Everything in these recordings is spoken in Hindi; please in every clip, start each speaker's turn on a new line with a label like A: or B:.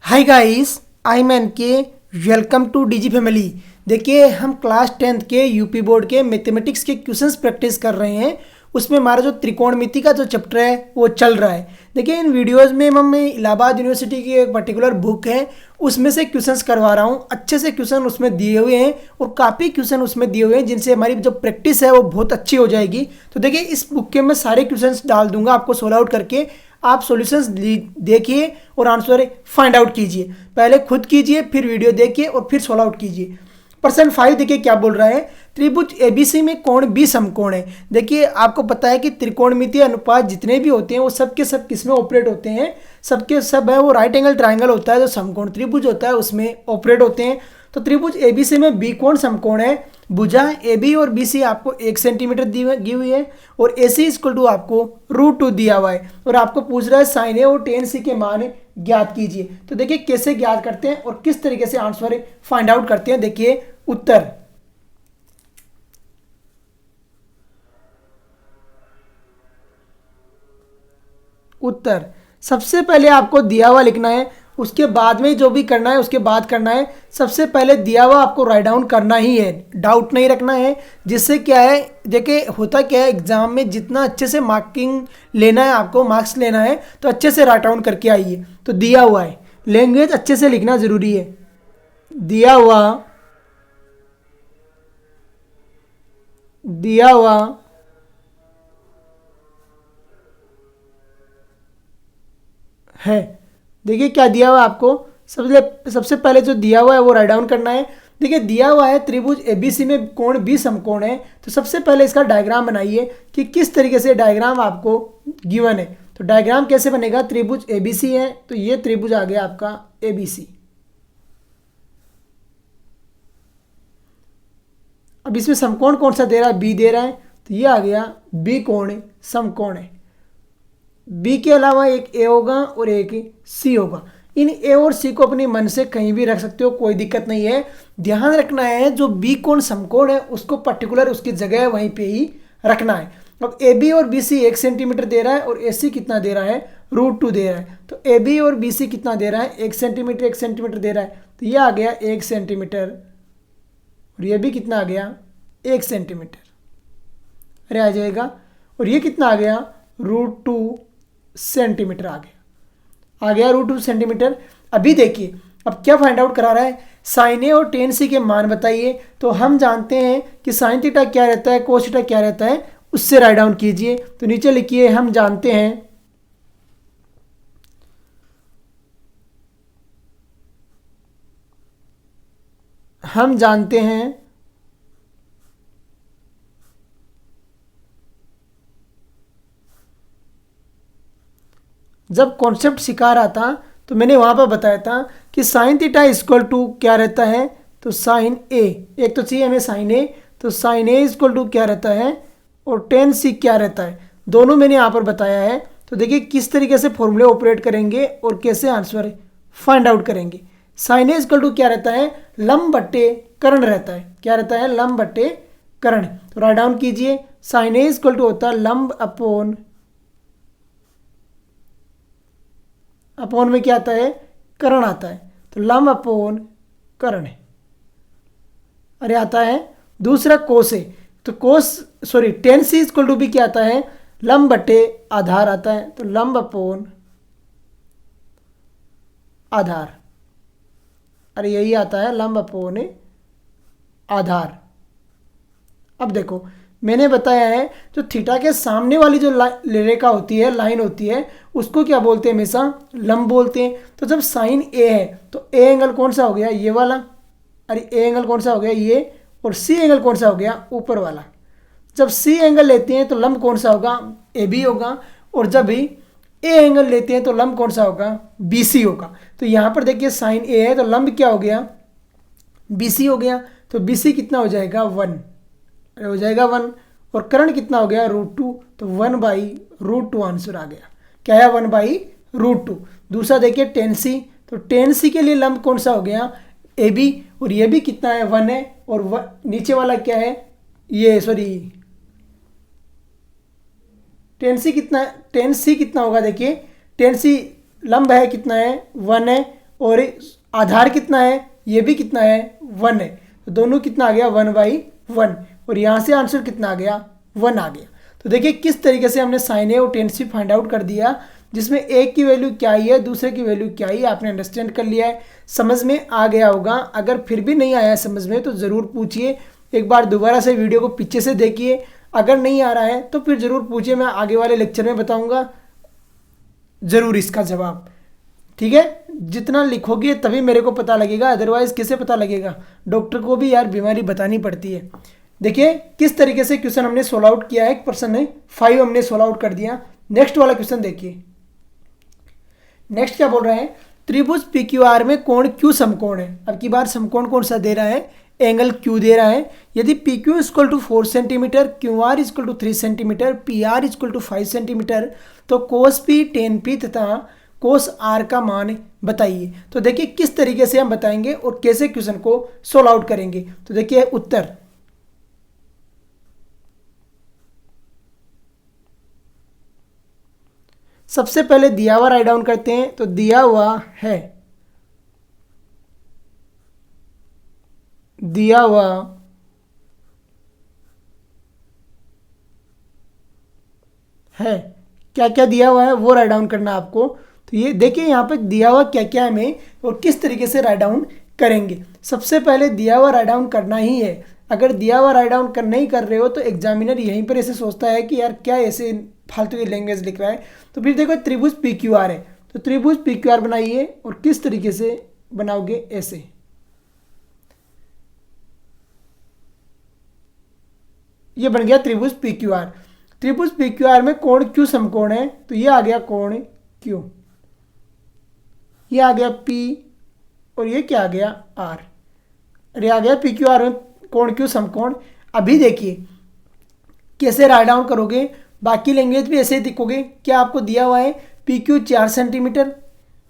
A: Hi guys, I am N K. Welcome to DG family. देखिए, हम क्लास 10th के यूपी बोर्ड के मैथमेटिक्स के क्वेश्चंस प्रैक्टिस कर रहे हैं। उसमें हमारा जो त्रिकोणमिति का जो चैप्टर है वो चल रहा है। देखिए, इन वीडियोस में मैं इलाहाबाद यूनिवर्सिटी की एक पर्टिकुलर बुक है, उसमें से क्वेश्चंस करवा रहा हूँ। अच्छे से क्वेश्चन उसमें दिए हुए हैं और काफ़ी क्वेश्चन उसमें दिए हुए हैं जिनसे हमारी जो प्रैक्टिस है वो बहुत अच्छी हो जाएगी। तो देखिए, इस बुक के मैं सारे क्वेश्चंस डाल दूंगा आपको सोल्व आउट करके। आप सॉल्यूशंस देखिए और आंसर फाइंड आउट कीजिए। पहले खुद कीजिए, फिर वीडियो देखिए और फिर सॉल्व आउट कीजिए। पर्सन 5 देखिए क्या बोल रहा है। त्रिभुज एबीसी में कोण बी समकोण है। देखिए, आपको पता है कि त्रिकोणमितीय अनुपात जितने भी होते हैं वो सब के सब किस में ऑपरेट होते हैं। सबके सब है वो राइट एंगल ट्राइंगल होता है, जो समकोण त्रिभुज होता है उसमें ऑपरेट होते हैं। तो त्रिभुज एबीसी में बी कोण समकोण है। भुजा ए बी और बी सी आपको 1 सेंटीमीटर दी हुई है और ए सी इक्वल टू आपको √2 दिया हुआ है। और आपको पूछ रहा है साइन ए और टेन सी के मान ज्ञात कीजिए। तो देखिए कैसे ज्ञात करते हैं और किस तरीके से आंसर फाइंड आउट करते हैं। देखिए उत्तर। उत्तर सबसे पहले आपको दिया हुआ लिखना है, उसके बाद में जो भी करना है उसके बाद करना है। सबसे पहले दिया हुआ आपको राइट डाउन करना ही है, डाउट नहीं रखना है। जिससे क्या है, देखिए होता क्या है, एग्जाम में जितना अच्छे से मार्किंग लेना है, आपको मार्क्स लेना है तो अच्छे से राइट डाउन करके आइए। तो दिया हुआ है, लैंग्वेज अच्छे से लिखना ज़रूरी है। दिया हुआ, दिया हुआ है। देखिए क्या दिया हुआ है आपको। सबसे सबसे पहले जो दिया हुआ है वो राइट डाउन करना है। देखिए दिया हुआ है त्रिभुज एबीसी में कोण बी समकोण है। तो सबसे पहले इसका डायग्राम बनाइए कि किस तरीके से डायग्राम आपको गिवन है। तो डायग्राम कैसे बनेगा, त्रिभुज एबीसी है तो ये त्रिभुज आ गया आपका एबीसी। अब इसमें समकोण कौन सा दे रहा है, बी दे रहा है, तो ये आ गया बी कोण समकोण है। बी के अलावा एक ए होगा और एक सी होगा। इन ए और सी को अपने मन से कहीं भी रख सकते हो, कोई दिक्कत नहीं है। ध्यान रखना है जो बी कोण समकोण है उसको पर्टिकुलर उसकी जगह वहीं पे ही रखना है। अब ए बी और बी सी 1 सेंटीमीटर दे रहा है और ए सी कितना दे रहा है, √2 दे रहा है। तो ए बी और बी सी कितना दे रहा है, 1 सेंटीमीटर 1 सेंटीमीटर दे रहा है। तो ये आ गया 1 सेंटीमीटर और ये भी कितना आ गया, 1 सेंटीमीटर। अरे आ जाएगा। और ये कितना आ गया, √2 सेंटीमीटर आ गया √2 सेंटीमीटर। अभी देखिए अब क्या फाइंड आउट करा रहा है, साइन ए और टेन सी के मान बताइए। तो हम जानते हैं कि साइन थीटा क्या रहता है, कोस थीटा क्या रहता है, उससे राइट डाउन कीजिए। तो नीचे लिखिए हम जानते हैं, हम जानते हैं जब कॉन्सेप्ट सिखा रहा था तो मैंने वहाँ पर बताया था कि साइन थीटा इक्वल टू क्या रहता है, तो साइन ए, एक तो चाहिए हमें साइन ए, तो साइन ए इक्वल टू क्या रहता है और टेन सी क्या रहता है, दोनों मैंने यहाँ पर बताया है। तो देखिए किस तरीके से फॉर्मूले ऑपरेट करेंगे और कैसे आंसर फाइंड आउट करेंगे। साइन ए इक्वल टू क्या रहता है, लंब बट्टे कर्ण रहता है। क्या रहता है, लंब बट्टे कर्ण। तो राइट डाउन कीजिए, साइन ए इक्वल टू होता है लंब अपॉन में क्या आता है, कर्ण आता है। तो लंब अपॉन कर्ण है। अरे आता है। दूसरा कोस है, तो cos sorry tan C equal to भी क्या आता है, लंब बटे आधार आता है। तो लंब अपॉन आधार, अरे यही आता है लंब अपॉन आधार। अब देखो मैंने बताया है जो थीटा के सामने वाली जो रेखा होती है, लाइन होती है, उसको क्या बोलते हैं, हमेशा लंब बोलते हैं। तो जब साइन ए है तो ए एंगल कौन सा हो गया, ये वाला। अरे ए एंगल कौन सा हो गया, ये। और सी एंगल कौन सा हो गया, ऊपर वाला। जब सी एंगल लेते हैं तो लंब कौन सा होगा, ए बी होगा। और जब भी ए एंगल लेते हैं तो लंब कौन सा होगा, बी सी होगा। तो यहाँ पर देखिए साइन ए है तो लंब क्या हो गया, बी सी हो गया। तो बी सी कितना हो जाएगा, 1 हो जाएगा 1। और कर्ण कितना हो गया, √2। तो 1/√2 आंसर आ गया। क्या है, 1/√2। दूसरा देखिए टेन सी, तो टेन सी के लिए लंब कौन सा हो गया, ए बी। और ये भी कितना है, 1 है। और नीचे वाला क्या है, ये सॉरी टेन सी कितना होगा, देखिए टेन सी लंब है कितना है, 1 है। और आधार कितना है, ये भी कितना है 1 है, तो दोनों कितना आ गया 1/1, और यहाँ से आंसर कितना आ गया 1 आ गया। तो देखिए किस तरीके से हमने साइन ए और टेन सी फाइंड आउट कर दिया, जिसमें एक की वैल्यू क्या ही है, दूसरे की वैल्यू क्या ही, आपने अंडरस्टैंड कर लिया है, समझ में आ गया होगा। अगर फिर भी नहीं आया समझ में तो ज़रूर पूछिए, एक बार दोबारा से वीडियो को पीछे से देखिए, अगर नहीं आ रहा है तो फिर ज़रूर पूछिए, मैं आगे वाले लेक्चर में बताऊँगा ज़रूर इसका जवाब। ठीक है, जितना लिखोगे तभी मेरे को पता लगेगा, अदरवाइज़ किसे पता लगेगा, डॉक्टर को भी यार बीमारी बतानी पड़ती है। देखिए किस तरीके से क्वेश्चन हमने सोल्व आउट किया है, एक पर्सन ने 5 हमने सोल्व आउट कर दिया। नेक्स्ट वाला क्वेश्चन देखिए, नेक्स्ट क्या बोल रहे हैं, त्रिभुज पी क्यू आर में कोण क्यू समकोण है। अब की बार समकोण कौन सा दे रहा है, एंगल क्यू दे रहा है। यदि P Q equal to 4 centimetre, Q R equal to 3 centimetre, P R equal to 5 centimetre, तो कोस पी, टेन पी तथा कोस आर का मान बताइए। तो देखिए किस तरीके से हम बताएंगे और कैसे क्वेश्चन को सोल्व आउट करेंगे। तो देखिए उत्तर, सबसे पहले दिया हुआ राइट डाउन करते हैं। तो दिया हुआ है, दिया हुआ है, क्या क्या दिया हुआ है वो राइट डाउन करना आपको। तो ये देखिए यहाँ पे दिया हुआ क्या क्या है हमें और किस तरीके से राइट डाउन करेंगे। सबसे पहले दिया हुआ राइट डाउन करना ही है। अगर दिया हुआ राइट डाउन नहीं कर रहे हो तो एग्जामिनर यहीं पर ऐसे सोचता है कि यार क्या ऐसे फालतू की लैंग्वेज लिख रहा है। तो फिर देखो त्रिभुज पी क्यू आर है, तो त्रिभुज पी क्यू आर बनाइए और किस तरीके से बनाओगे, ऐसे। ये बन गया त्रिभुज पी क्यू आर। त्रिभुज पी क्यू आर में कोण क्यू समकोण है, तो ये आ गया कोण क्यू, ये आ गया पी और ये क्या आ गया आर, अरे आ गया पी क्यू आर में कोण क्यू समकोण। अभी देखिए कैसे राइट डाउन करोगे, बाकी लैंग्वेज भी ऐसे ही दिखोगे। क्या आपको दिया हुआ है P Q 4 centimetre,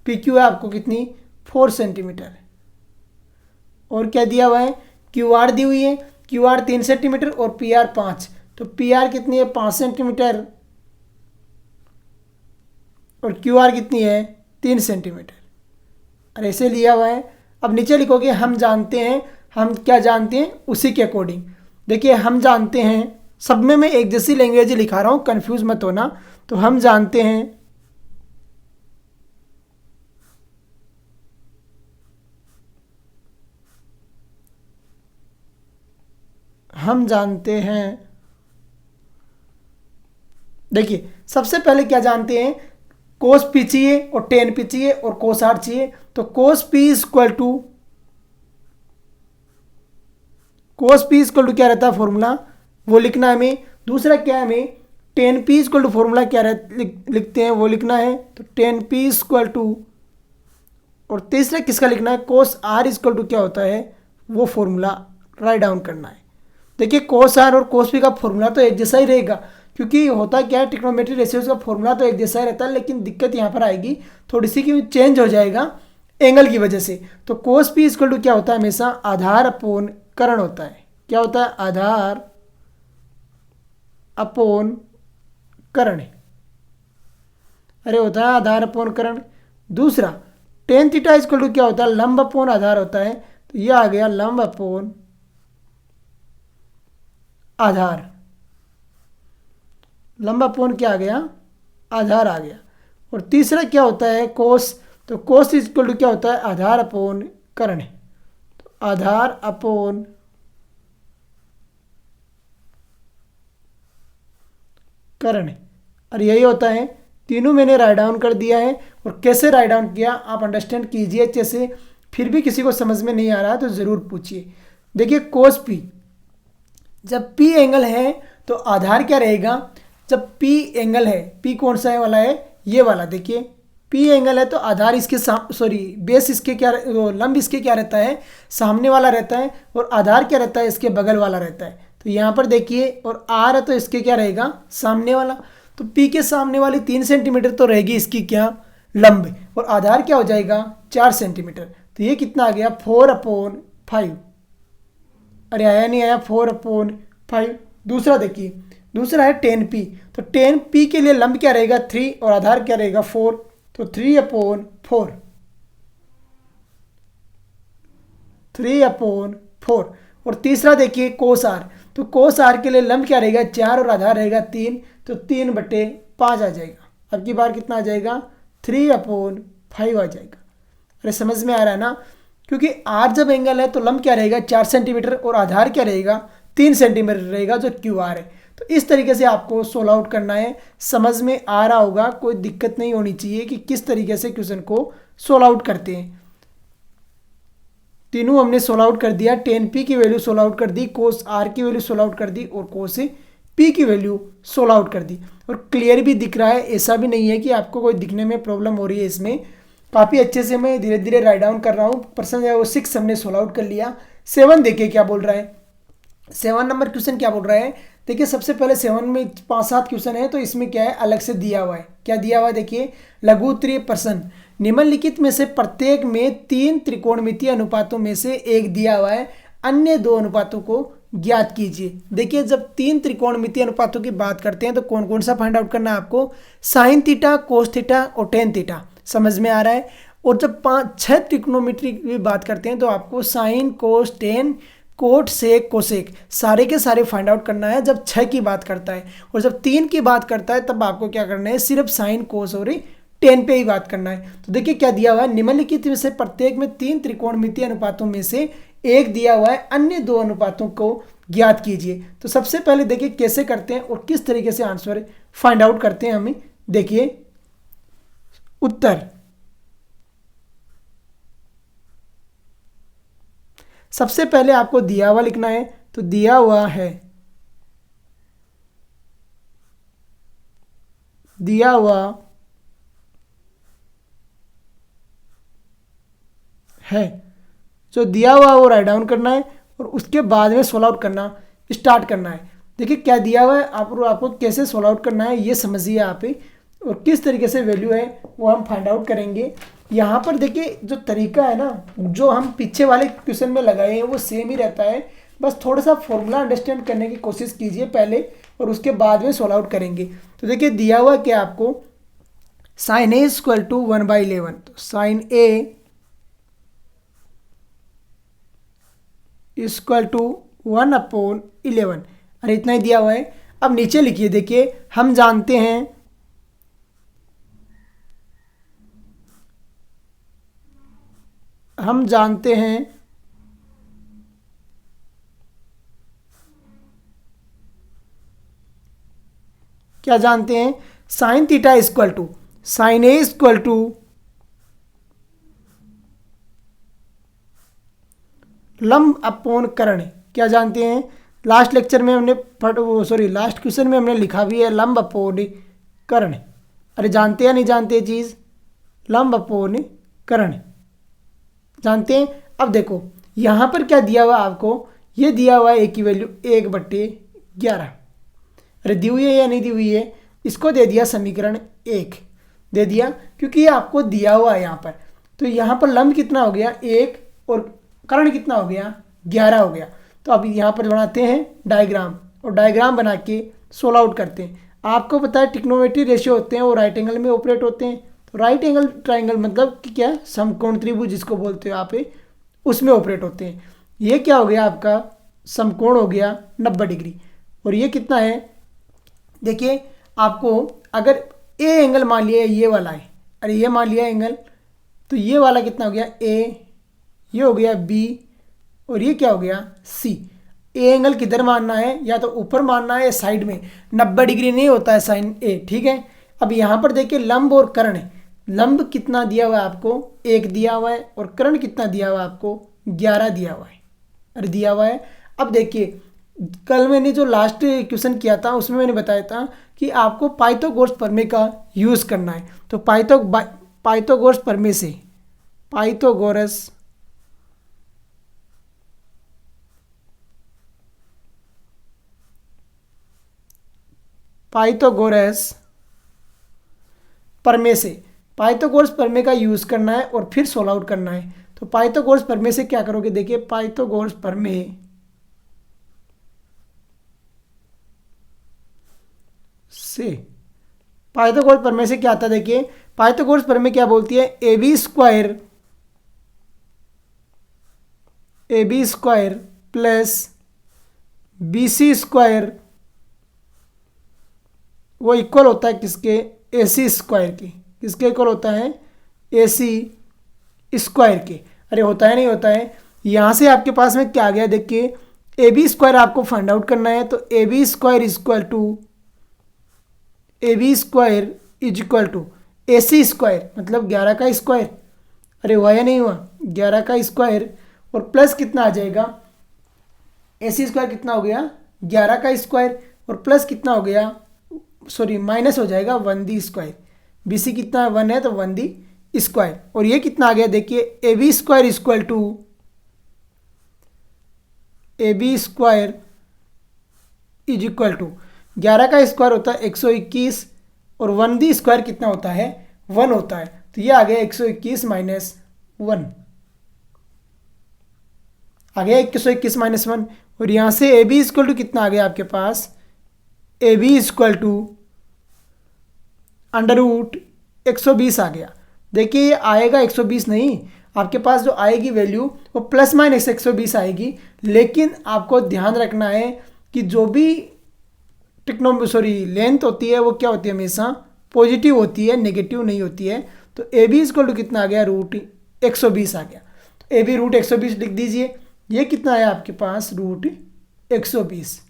A: P Q है आपको कितनी 4 सेंटीमीटर, और क्या दिया हुआ है क्यू आर दी हुई है, क्यू आर 3 सेंटीमीटर और पी आर 5, तो पी आर कितनी है 5 सेंटीमीटर और क्यू आर कितनी है 3 सेंटीमीटर, और ऐसे लिया हुआ है। अब नीचे लिखोगे हम जानते हैं, हम क्या जानते हैं उसी के अकॉर्डिंग। देखिए हम जानते हैं, सब में मैं एक जैसी लैंग्वेज लिखा रहा हूँ, कंफ्यूज मत होना। तो हम जानते हैं, हम जानते हैं, देखिए सबसे पहले क्या जानते हैं, कोस पी चाहिए और टेन पी चाहिए और कोस आर चाहिए। तो cos P equal to, cos P equal to क्या रहता है फॉर्मूला, वो लिखना है हमें। दूसरा क्या है, हमें tan P equal to formula क्या लिखते हैं वो लिखना है, तो टेन पी इक्वल टू, और तीसरा किसका लिखना है, कोस आर इक्वल टू क्या होता है वो फॉर्मूला राइट डाउन करना है। देखिए कोस आर और कोस पी का फॉर्मूला तो एक जैसा ही रहेगा, क्योंकि होता क्या है ट्रिग्नोमेट्री रेशियोज का फॉर्मूला तो एक जैसा ही रहता है, लेकिन दिक्कत यहाँ पर आएगी थोड़ी सी कि चेंज हो जाएगा एंगल की वजह से। तो कोस पी इक्वल टू क्या होता है, हमेशा आधार अपोन करण होता है। क्या होता है, आधार अपोन करण, अरे होता है आधार अपोन करण। दूसरा टेन थीटा इक्वल टू क्या होता है, लंब अपोन आधार होता है। तो ये आ गया लंब अपोन आधार, लंब अपोन क्या आ गया, आधार आ गया। और तीसरा क्या होता है कोस, तो कोस इक्वल टू क्या होता है, आधार अपोन कर्ण। तो आधार अपोन कर्ण, और यही होता है। तीनों मैंने राइट डाउन कर दिया है, और कैसे राइट डाउन किया आप अंडरस्टैंड कीजिए अच्छे से। फिर भी किसी को समझ में नहीं आ रहा है तो ज़रूर पूछिए। देखिए कोस पी, जब पी एंगल है तो आधार क्या रहेगा, जब पी एंगल है, पी कौन सा है वाला है, ये वाला। देखिए पी एंगल है तो आधार इसके सॉरी बेस इसके क्या, लंब इसके क्या रहता है, सामने वाला रहता है, और आधार क्या रहता है, इसके बगल वाला रहता है। तो यहाँ पर देखिए, और आर है तो इसके क्या रहेगा, सामने वाला। तो पी के सामने वाली 3 सेंटीमीटर तो रहेगी इसकी क्या, लंब, और आधार क्या हो जाएगा 4 सेंटीमीटर। तो ये कितना आ गया 4/5। अरे आया नहीं आया 4/5। दूसरा देखिए, दूसरा है 10p। तो 10p के लिए लंब क्या रहेगा 3 और आधार क्या रहेगा 4, तो 3/4। 3/4। और तीसरा देखिए कोस आर, तो कोस आर के लिए लंब क्या रहेगा 4 और आधार रहेगा 3, तो 3/5 आ जाएगा। अब की बार कितना आ जाएगा 3/5 आ जाएगा। अरे समझ में आ रहा है ना, क्योंकि आर जब एंगल है तो लंब क्या रहेगा 4 सेंटीमीटर और आधार क्या रहेगा 3 सेंटीमीटर रहेगा जो क्यू आर है। तो इस तरीके से आपको सोल्व आउट करना है। समझ में आ रहा होगा, कोई दिक्कत नहीं होनी चाहिए कि किस तरीके से क्वेश्चन को सोल्व आउट करते हैं। तीनों हमने सोल्व आउट कर दिया, टेन पी की वैल्यू सोल्व आउट कर दी, कोस आर की वैल्यू सोल्व आउट कर दी और कोस पी की वैल्यू सोल्व आउट कर दी। और क्लियर भी दिख रहा है, ऐसा भी नहीं है कि आपको कोई दिखने में प्रॉब्लम हो रही है। इसमें काफ़ी अच्छे से मैं धीरे धीरे राइट डाउन कर रहा हूँ। पर्सन जो है वो 6 हमने सोल्व आउट कर लिया। 7 देखिए क्या बोल रहा है, 7 नंबर क्वेश्चन क्या बोल रहा है। देखिए सबसे पहले 7 में 5-7 क्वेश्चन है, तो इसमें क्या है अलग से दिया हुआ है। क्या दिया हुआ है देखिए, लघु त्रिप्रश्न निम्नलिखित में से प्रत्येक में 3 त्रिकोणमितीय अनुपातों में से एक दिया हुआ है, अन्य 2 अनुपातों को ज्ञात कीजिए। देखिए जब 3 त्रिकोणमितीय अनुपातों की बात करते हैं तो कौन कौन सा फाइंड आउट करना है आपको, साइन थीटा, कोस थीटा और टेन थीटा। समझ में आ रहा है। और जब 5-6 त्रिकोणमिति की बात करते हैं तो आपको साइन, कोस, टेन, कोट, सेक, कोसेक सारे के सारे फाइंड आउट करना है जब 6 की बात करता है। और जब 3 की बात करता है तब आपको क्या करना है, सिर्फ साइन, कोस और 10 पे ही बात करना है। तो देखिए क्या दिया हुआ है, निम्नलिखित में से प्रत्येक में 3 त्रिकोणमितीय अनुपातों में से एक दिया हुआ है, अन्य 2 अनुपातों को ज्ञात कीजिए। तो सबसे पहले देखिए कैसे करते हैं और किस तरीके से आंसर फाइंड आउट करते हैं हमें। देखिए उत्तर, सबसे पहले आपको दिया हुआ लिखना है, तो दिया हुआ है, दिया हुआ है, जो दिया हुआ वो राइट डाउन करना है और उसके बाद में सोल्व आउट करना स्टार्ट करना है। देखिए क्या दिया हुआ है, आपको कैसे सोल्व आउट करना है ये समझिए आप ही, और किस तरीके से वैल्यू है वो हम फाइंड आउट करेंगे। यहाँ पर देखिए जो तरीका है ना, जो हम पीछे वाले क्वेश्चन में लगाए हैं वो सेम ही रहता है, बस थोड़ा सा फॉर्मूला अंडरस्टैंड करने की कोशिश कीजिए पहले और उसके बाद में सोल्व आउट करेंगे। तो देखिए दिया हुआ क्या आपको, साइन ए इक्वल टू 1/11, तो साइन ए इक्वल टू 1/11। अरे इतना ही दिया हुआ है। अब नीचे लिखिए, देखिए हम जानते हैं क्या जानते हैं, sine theta equal to sine A equal to लंब अपॉन कर्ण। क्या जानते हैं, लास्ट लेक्चर में हमने लास्ट क्वेश्चन में हमने लिखा भी है लंब अपॉन कर्ण। अरे जानते हैं नहीं जानते चीज़, लंब अपॉन कर्ण जानते हैं। अब देखो यहाँ पर क्या दिया हुआ आपको, ये दिया हुआ है ए की वैल्यू 1/11। अरे दी हुई है या नहीं दी हुई है, इसको दे दिया समीकरण 1 दे दिया, क्योंकि ये आपको दिया हुआ है यहाँ पर। तो यहाँ पर लंब कितना हो गया 1 और कर्ण कितना हो गया 11 हो गया। तो अब यहाँ पर बनाते हैं डायग्राम और डायग्राम बना के सोल्व आउट करते हैं। आपको पता है ट्रिग्नोमेट्री रेशियो होते हैं वो राइट एंगल में ऑपरेट होते हैं। तो राइट एंगल ट्राइंगल मतलब कि क्या, समकोण त्रिभुज जिसको बोलते हो आप, उसमें ऑपरेट होते हैं। ये क्या हो गया आपका, समकोण हो गया 90 डिग्री। और ये कितना है, देखिए आपको अगर ए एंगल मान लिया ये वाला है, अरे ये मान लिया एंगल, तो ये वाला कितना हो गया ए, ये हो गया बी और ये क्या हो गया सी। ए एंगल किधर मानना है, या तो ऊपर मानना है या साइड में, 90 डिग्री नहीं होता है साइन ए, ठीक है। अब यहाँ पर देखिए लंब और कर्ण, लंब कितना दिया हुआ है आपको 1 दिया हुआ है और कर्ण कितना दिया हुआ है आपको 11 दिया हुआ है, अरे दिया हुआ है। अब देखिए कल मैंने जो लास्ट क्वेश्चन किया था उसमें मैंने बताया था कि आपको पाइथागोरस प्रमेय का यूज़ करना है। तो पाइथागोरस प्रमेय से पाइथागोरस प्रमेय का यूज़ करना है और फिर सोल्व आउट करना है। तो पाइथागोरस प्रमेय से क्या करोगे, देखिए पाइथागोरस प्रमेय से क्या आता है, देखिए पाइथागोरस प्रमेय क्या बोलती है, AB² A B square plus B C square वो इक्वल होता है किसके, ए सी स्क्वायर के। किसके इक्वल होता है, ए सी स्क्वायर के। अरे होता है नहीं होता है। यहाँ से आपके पास में क्या आ गया, देखिए ए बी स्क्वायर आपको फाइंड आउट करना है, तो A B square is equal to A C square, मतलब 11 का स्क्वायर। अरे हुआ या नहीं हुआ, 11 का स्क्वायर और प्लस कितना आ जाएगा, ए सी स्क्वायर कितना हो गया 11 का स्क्वायर और प्लस कितना हो गया, सॉरी माइनस हो जाएगा 1 दी स्क्वायर। बी सी कितना 1 है तो 1 दी स्क्वायर। और ये कितना आ गया, देखिए A B square equal to A B square is equal to 11 का स्क्वायर होता है 121 और 1 दी स्क्वायर कितना होता है 1 होता है। तो ये आ गया 121 माइनस 1, आ गया 121 माइनस 1। और यहाँ से ए बी इक्वल टू कितना आ गया आपके पास, A B equal to under root 120 आ गया। देखिए ये आएगा 120 नहीं, आपके पास जो आएगी वैल्यू वो प्लस माइनस 120 आएगी। लेकिन आपको ध्यान रखना है कि जो भी लेंथ होती है वो क्या होती है, हमेशा पॉजिटिव होती है, नेगेटिव नहीं होती है। तो ए बी इक्वल टू कितना आ गया, रूट 120 आ गया। तो ए बी रूट 120 लिख दीजिए। ये कितना है आपके पास, रूट 120।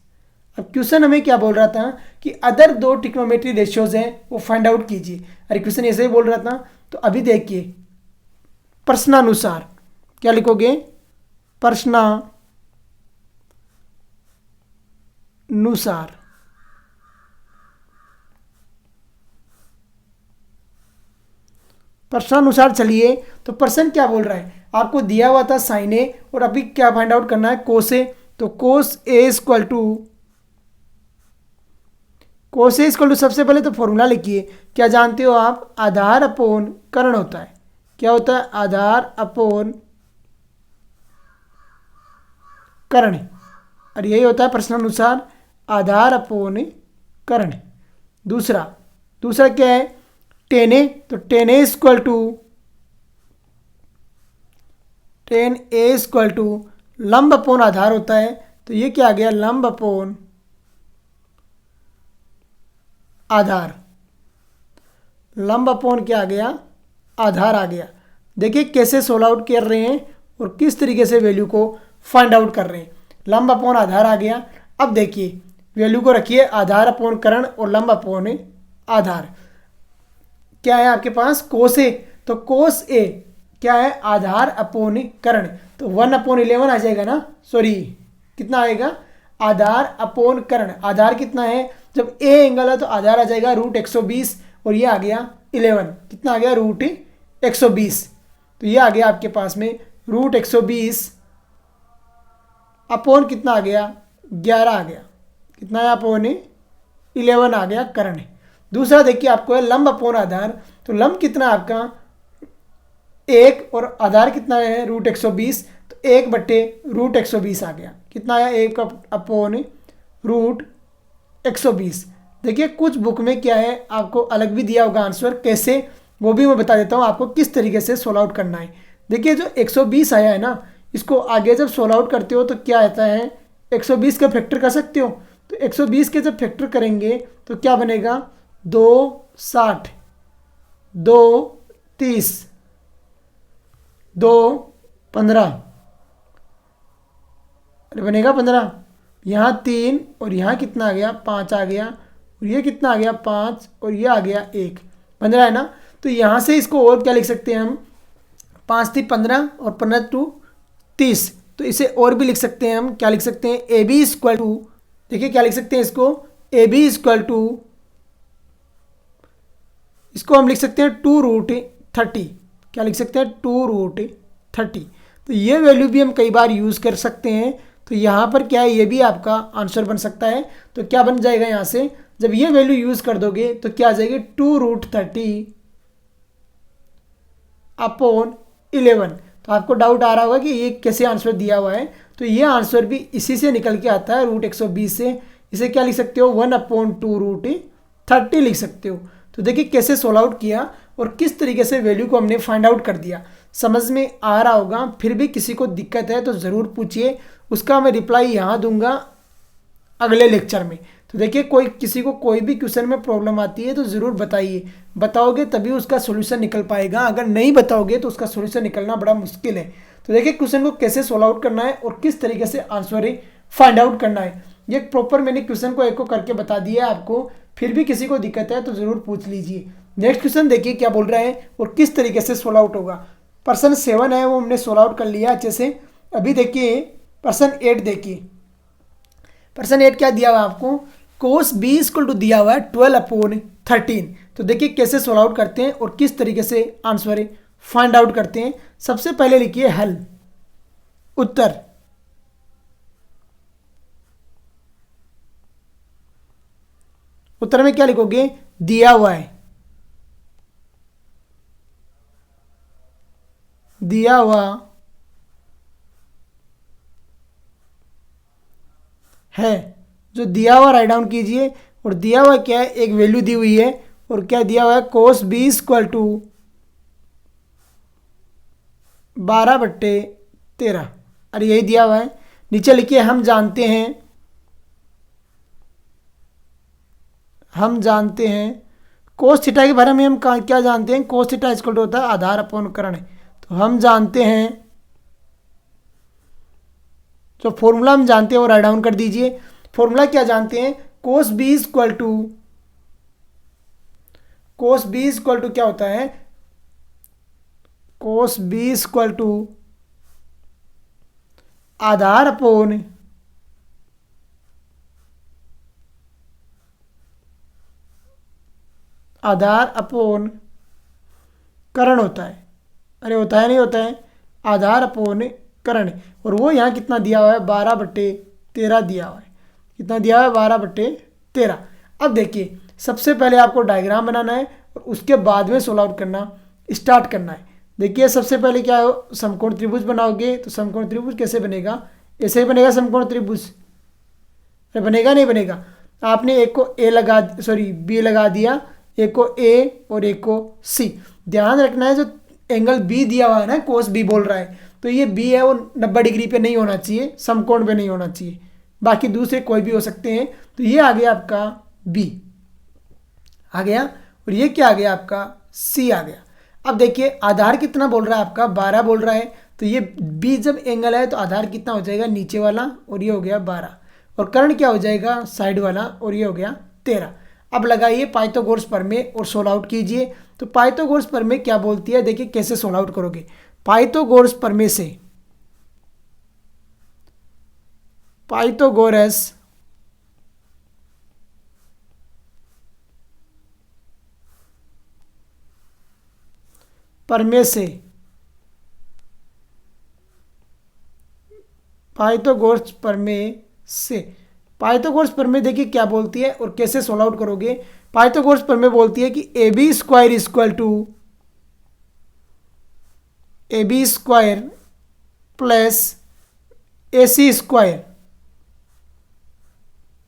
A: अब क्वेश्चन हमें क्या बोल रहा था कि अदर दो ट्रिग्नोमेट्री रेशियोज हैं वो फाइंड आउट कीजिए। अरे क्वेश्चन ऐसे ही बोल रहा था। तो अभी देखिए प्रश्नानुसार क्या लिखोगे, प्रश्नानुसार प्रश्नानुसार चलिए। तो प्रश्न क्या बोल रहा है, आपको दिया हुआ था साइन ए और अभी क्या फाइंड आउट करना है, कोस ए। तो कोस ए इक्वल टू सबसे पहले तो फॉर्मूला लिखिए। क्या जानते हो आप, आधार अपोन कर्ण होता है। क्या होता है, आधार अपोन कर्ण। और यही होता है प्रश्नानुसार, आधार अपोन कर्ण। दूसरा क्या है, टेन ए। तो टेन ए इक्वल टू लंब अपोन आधार होता है। तो ये क्या आ गया, लंब अपोन आधार। लंब अपोन क्या आ गया, आधार आ गया। देखिए कैसे सोल्व आउट कर रहे हैं और किस तरीके से वैल्यू को फाइंड आउट कर रहे हैं। लंब अपोन आधार आ गया। अब देखिए वैल्यू को रखिए, आधार अपोन कर्ण और लंब अपोन आधार। क्या है आपके पास, कोस ए। तो कोस ए क्या है, आधार अपोन कर्ण। तो 1/11 आ जाएगा ना, सॉरी कितना आएगा, आधार अपोन कर्ण। आधार कितना है, जब ए एंगल है तो आधार आ जाएगा रूट 120 और ये आ गया 11। कितना आ गया, रूट 120। तो ये आ गया आपके पास में रूट 120 अपोन कितना आ गया, 11 आ गया। कितना है, अपोन 11 आ गया कर्ण। दूसरा देखिए आपको है लंब अपोन आधार। तो लंब कितना आपका 1 और आधार कितना है रूट 120। तो 1/√120 आ गया। कितना आया, 1 अपोन रूट 120। देखिए कुछ बुक में क्या है आपको अलग भी दिया होगा आंसर, कैसे वो भी मैं बता देता हूँ आपको किस तरीके से सोल्व आउट करना है। देखिए जो 120 आया है ना, इसको आगे जब सोल्व आउट करते हो तो क्या आता है, 120 का फैक्टर कर सकते हो। तो 120 के जब फैक्टर करेंगे तो क्या बनेगा, 260, 230, 215, अरे बनेगा 15। यहाँ 3 और यहाँ कितना आ गया, 5 आ गया। और ये कितना आ गया, 5 और ये आ गया 1, 15 है ना। तो यहाँ से इसको और क्या लिख सकते हैं हम, 5 थी 15 और 15 टू 30। तो इसे और भी लिख सकते हैं हम, क्या लिख सकते हैं, ए बी इक्वल टू, देखिए क्या लिख सकते हैं इसको, ए बी इक्वल टू, इसको हम लिख सकते हैं 2√30। क्या लिख सकते हैं, 2√30। तो ये वैल्यू भी हम कई बार यूज़ कर सकते हैं। तो यहाँ पर क्या है, ये भी आपका आंसर बन सकता है। तो क्या बन जाएगा यहाँ से, जब ये वैल्यू यूज़ कर दोगे तो क्या आ जाएगी, 2√30 अपोन 11। तो आपको डाउट आ रहा होगा कि ये कैसे आंसर दिया हुआ है। तो ये आंसर भी इसी से निकल के आता है, रूट 120 से। इसे क्या लिख सकते हो, 1/2√30 लिख सकते हो। तो देखिए कैसे सोल्व आउट किया और किस तरीके से वैल्यू को हमने फाइंड आउट कर दिया। समझ में आ रहा होगा। फिर भी किसी को दिक्कत है तो ज़रूर पूछिए, उसका मैं रिप्लाई यहाँ दूंगा अगले लेक्चर में। तो देखिए किसी को कोई भी क्वेश्चन में प्रॉब्लम आती है तो ज़रूर बताइए, बताओगे तभी उसका सोल्यूशन निकल पाएगा, अगर नहीं बताओगे तो उसका सोल्यूशन निकलना बड़ा मुश्किल है। तो देखिए क्वेश्चन को कैसे सोल्व आउट करना है और किस तरीके से आंसर फाइंड आउट करना है, ये प्रॉपर मैंने क्वेश्चन को एक को करके बता दिया है आपको। फिर भी किसी को दिक्कत है तो ज़रूर पूछ लीजिए। नेक्स्ट क्वेश्चन देखिए क्या बोल रहा है और किस तरीके से सोल्व आउट होगा। पर्सन 7 है वो हमने सोल्व आउट कर लिया अच्छे से। अभी देखिए पर्सन 8 देखिए, पर्सन 8 क्या दिया हुआ आपको, कोस बी इक्वल टू दिया हुआ है 12/13। तो देखिए कैसे सोल्व आउट करते हैं और किस तरीके से आंसर फाइंड आउट करते हैं। सबसे पहले लिखिए हल, उत्तर। उत्तर में क्या लिखोगे, दिया हुआ है, दिया हुआ है, जो दिया हुआ राइट डाउन कीजिए। और दिया हुआ क्या है, एक वैल्यू दी हुई है और क्या दिया हुआ है, कोस बी इक्वल टू 12/13। अरे यही दिया हुआ है। नीचे लिखिए हम जानते हैं, हम जानते हैं कोस थीटा के बारे में हम क्या जानते हैं, कोस थीटा इक्वल टू होता है आधार अपॉन करण। तो हम जानते हैं, जो फॉर्मूला हम जानते हैं वो राइट डाउन कर दीजिए। फॉर्मूला क्या जानते हैं, cos B equal to, cos B equal to क्या होता है, कोस बी इक्वल टू आधार अपॉन करण होता है। अरे होता है नहीं होता है, आधार अपॉन करण। और वो यहाँ कितना दिया हुआ है, 12/13 दिया हुआ है। कितना दिया हुआ है, 12/13। अब देखिए सबसे पहले आपको डायग्राम बनाना है और उसके बाद में सोल्व आउट करना स्टार्ट करना है। देखिए सबसे पहले क्या हो, समकोण त्रिभुज बनाओगे। तो समकोण त्रिभुज कैसे बनेगा, ऐसे ही बनेगा समकोण त्रिभुज। अरे बनेगा नहीं बनेगा, आपने एक को बी लगा दिया, एक को ए और एक को सी। ध्यान रखना है जो एंगल बी दिया हुआ है ना, कोस बी बोल रहा है, तो ये बी है वो 90 डिग्री पे नहीं होना चाहिए, समकोण पे नहीं होना चाहिए, बाकी दूसरे कोई भी हो सकते हैं। तो ये आ गया आपका बी आ गया, और ये क्या आ गया आपका सी आ गया। अब देखिए आधार कितना बोल रहा है आपका, 12 बोल रहा है। तो ये बी जब एंगल है तो आधार कितना हो जाएगा, नीचे वाला, और ये हो गया 12। और कर्ण क्या हो जाएगा, साइड वाला, और ये हो गया 13। अब लगाइए पाइथागोरस प्रमेय और सोल्व आउट कीजिए। तो पाइथागोरस प्रमेय क्या बोलती है, देखिए कैसे सोल्व आउट करोगे। पाइथागोरस प्रमेय से, पाइथागोरस प्रमेय से, पाइथागोरस प्रमेय से, पाइथागोरस प्रमेय देखिए क्या बोलती है और कैसे सोल्व आउट करोगे। पाइथागोरस प्रमेय बोलती है कि A B square equal to A B square plus A C square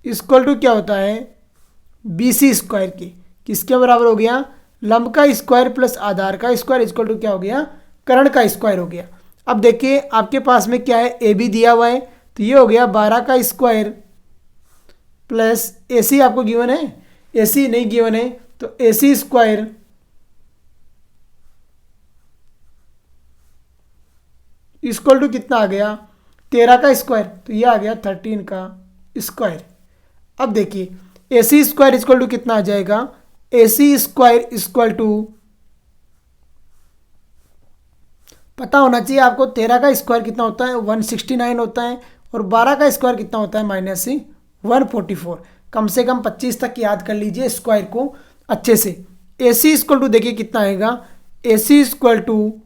A: equal to क्या होता है, बी सी स्क्वायर की। किसके बराबर हो गया, लंब का स्क्वायर प्लस आधार का स्क्वायर इक्वल टू क्या हो गया, कर्ण का स्क्वायर हो गया। अब देखिए आपके पास में क्या है, ए बी दिया हुआ है, तो ये हो गया 12 का स्क्वायर प्लस ए सी आपको गिवन है, ए सी नहीं गिवन है, तो ए सी स्क्वायर इक्वल टू कितना आ गया, 13 का स्क्वायर, तो ये आ गया 13 का स्क्वायर। अब देखिए ए सी स्क्वायर इक्वल टू कितना आ जाएगा, ए सी स्क्वायर इक्वल टू, पता होना चाहिए आपको 13 का स्क्वायर कितना होता है, 169 होता है, और 12 का स्क्वायर कितना होता है, -144। कम से कम 25 तक याद कर लीजिए स्क्वायर को अच्छे से। ए सी इक्वल टू देखिए कितना आएगा, ए सी इक्वल टू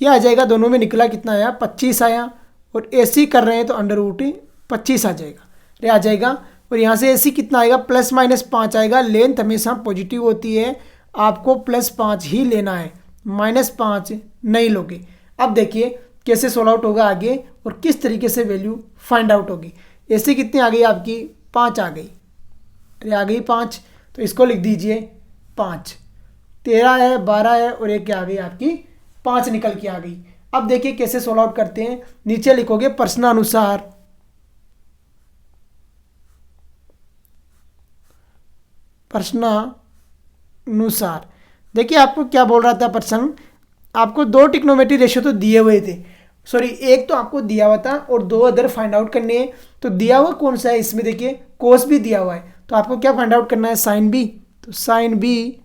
A: ये आ जाएगा, दोनों में निकला कितना आया, 25 आया, और ए सी कर रहे हैं तो √25 आ जाएगा, ये आ जाएगा। और यहाँ से ए सी कितना आएगा, +-5 आएगा। लेंथ हमेशा पॉजिटिव होती है, आपको +5 ही लेना है, -5 नहीं लोगे। अब देखिए कैसे सोल्व आउट होगा आगे और किस तरीके से वैल्यू फाइंड आउट होगी। ए सी कितनी आ गई आपकी, 5 आ गई, अरे आ गई 5, तो इसको लिख दीजिए 5। 13 है, 12 है और एक क्या आ गई आपकी 5 निकल के आ गई। अब देखिए कैसे सोल्व आउट करते हैं। नीचे लिखोगे प्रश्नानुसार, प्रश्नानुसार। देखिए आपको क्या बोल रहा था प्रश्न, आपको 2 ट्रिग्नोमेट्री रेशियो तो दिए हुए थे, सॉरी एक तो आपको दिया हुआ था और 2 अदर फाइंड आउट करने हैं। तो दिया हुआ कौन सा है इसमें, देखिए कोस भी दिया हुआ है, तो आपको क्या फाइंड आउट करना है, साइन बी। तो साइन बी,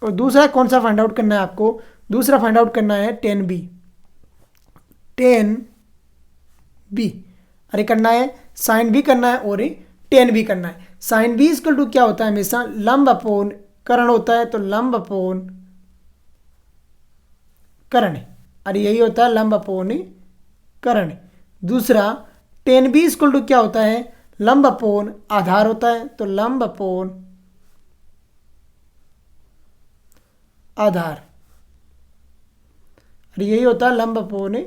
A: और दूसरा कौन सा फाइंड आउट करना है आपको, दूसरा फाइंड आउट करना है टेन बी, टेन बी। अरे करना है साइन बी करना है और टेन बी करना है। साइन बी इक्वल टू क्या होता है, हमेशा लंब अपोन कर्ण होता है, तो लंब अपोन कर्ण, अरे यही होता है लंब अपोन कर्ण। दूसरा टेन बी इक्वल टू क्या होता है, लंब अपोन आधार होता है, तो लंब अपोन आधार, अरे यही होता है लंब अपोन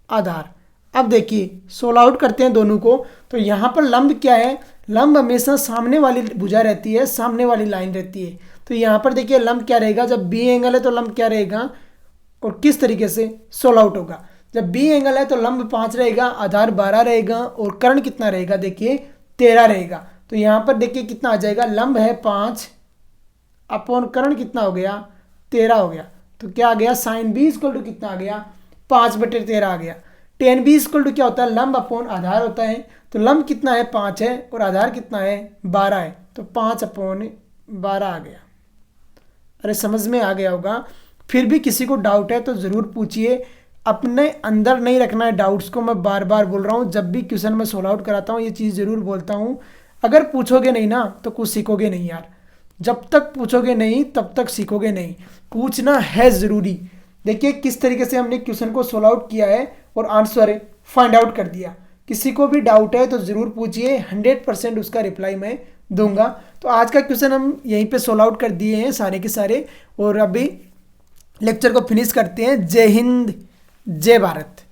A: आधार। अब देखिए सोल्व आउट करते हैं दोनों को। तो यहाँ पर लंब क्या है, लंब हमेशा सामने वाली भुजा रहती है, सामने वाली लाइन रहती है। तो यहाँ पर देखिए लंब क्या रहेगा, जब बी एंगल है तो लंब क्या रहेगा और किस तरीके से सोल्व आउट होगा। जब बी एंगल है तो लंब 5 रहेगा, आधार 12 रहेगा और कर्ण कितना रहेगा, देखिए 13 रहेगा। तो यहाँ पर देखिए कितना आ जाएगा, लंब है 5 अपॉन कर्ण कितना हो गया 13 हो गया। तो क्या आ गया, साइन बी इक्वल टू कितना आ गया 5/13 आ गया। टेन बी इक्वल टू क्या होता है, लंब अपॉन आधार होता है। तो लंब कितना है 5 है और आधार कितना है 12 है, तो 5/12 आ गया। अरे समझ में आ गया होगा। फिर भी किसी को डाउट है तो ज़रूर पूछिए, अपने अंदर नहीं रखना है डाउट्स को। मैं बार बार बोल रहा हूँ, जब भी क्वेश्चन में सोल्व आउट कराता हूँ ये चीज़ ज़रूर बोलता हूँ, अगर पूछोगे नहीं ना तो कुछ सीखोगे नहीं यार। जब तक पूछोगे नहीं तब तक सीखोगे नहीं, पूछना है ज़रूरी। देखिए किस तरीके से हमने क्वेश्चन को सोल्व आउट किया है और आंसर फाइंड आउट कर दिया। किसी को भी डाउट है तो ज़रूर पूछिए, 100% उसका रिप्लाई मैं दूंगा। तो आज का क्वेश्चन हम यहीं पे सोल्व आउट कर दिए हैं सारे के सारे, और अभी लेक्चर को फिनिश करते हैं। जय हिंद, जय भारत।